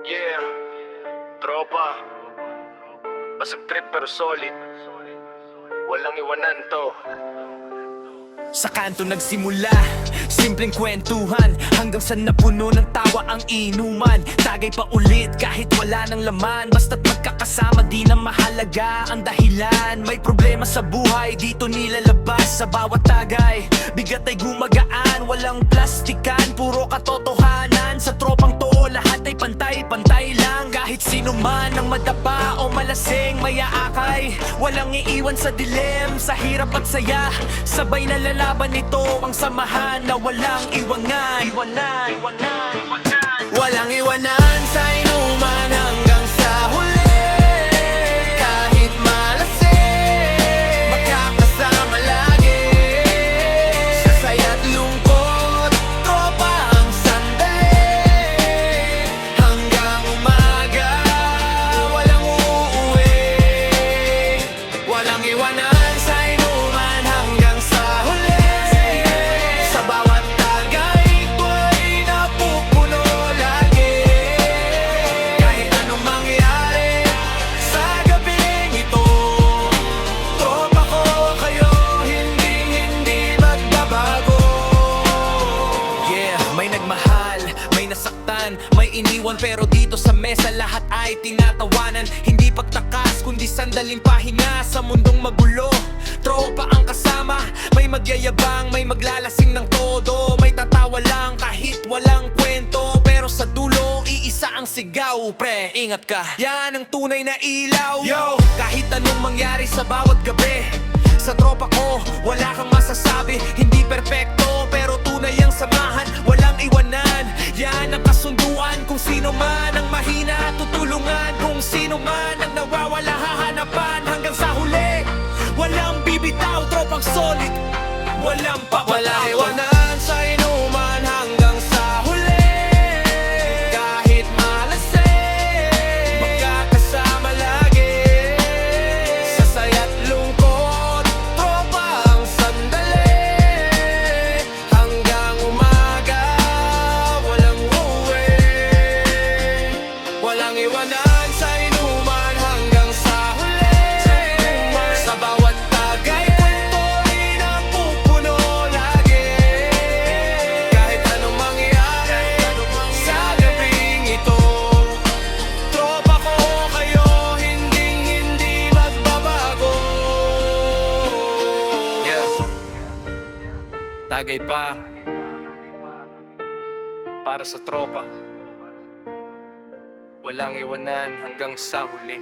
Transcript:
Yeah, tropa. Basag trip pero solid. Walang iwanan to. Sa kanto nagsimula, simpleng kwentuhan, hanggang sa napuno ng tawa ang inuman. Tagay pa ulit kahit wala ng laman, basta't magkakasama di na mahalaga ang dahilan. May problema sa buhay, dito nilalabas sa bawat tagay. Bigat ay gumagaan, walang plastikan, puro katotohanan. Sa tropang to, lahat ay pantay-pantay lang. Kahit sino man ang madapa o malasing may aakay, walang iiwan sa dilim, sa hirap at saya. Sabay na lalaban ito ang samahan na walang iwanan. Walang iwanan sa inuman hanggang sa huli. Kahit malasing, magkakasama lagi. Sa saya't lungkot, tropa ang sandali. Hanggang umaga, walang uuwi. Walang iwanan sa inuman hanggang sa huli. Sa bawat tagay ko'y napupuno lagi. Kahit anong mangyari sa gabing ito, tropa ko kayo, hindi magbabago. Yeah, may nagmahal, may nasaktan, may iniwan, pero dito sa mesa lahat ay tinatawanan. Hindi pagtakas kundi sandaling pahinga sa mundong magulo. Tropa ang kasama, may magyayabang, may maglalasing ng todo. May tatawa lang kahit walang kwento, pero sa dulo iisa ang sigaw. Pre, ingat ka, yan ang tunay na ilaw. Yo, kahit anong mangyari sa bawat gabi, sa tropa ko wala kang masasabi. Hindi perpekto pero tunay ang samahan, walang iwanan. Yan ang kasunduan, kung sino man ang mahina tutulungan, kung sino man ang nawawala hahanapan. Hanggang sa huli, walang bibitaw, tropang solid, walang papataw. Walang iwanan sa inuman hanggang sa huli. Kahit malasing, magkakasama lagi. Sa saya't lungkot, tropa ang sandali. Hanggang umaga, walang uwi. Walang iwanan sa inuman hanggang sa huli. Sa bawat tagay ko'y napupuno lagi. Kahit anong mangyari sa gabing ito, tropa ko kayo, hindi magbabago. Yeah, tagay pa para sa tropa. Walang iwanan hanggang sa huli.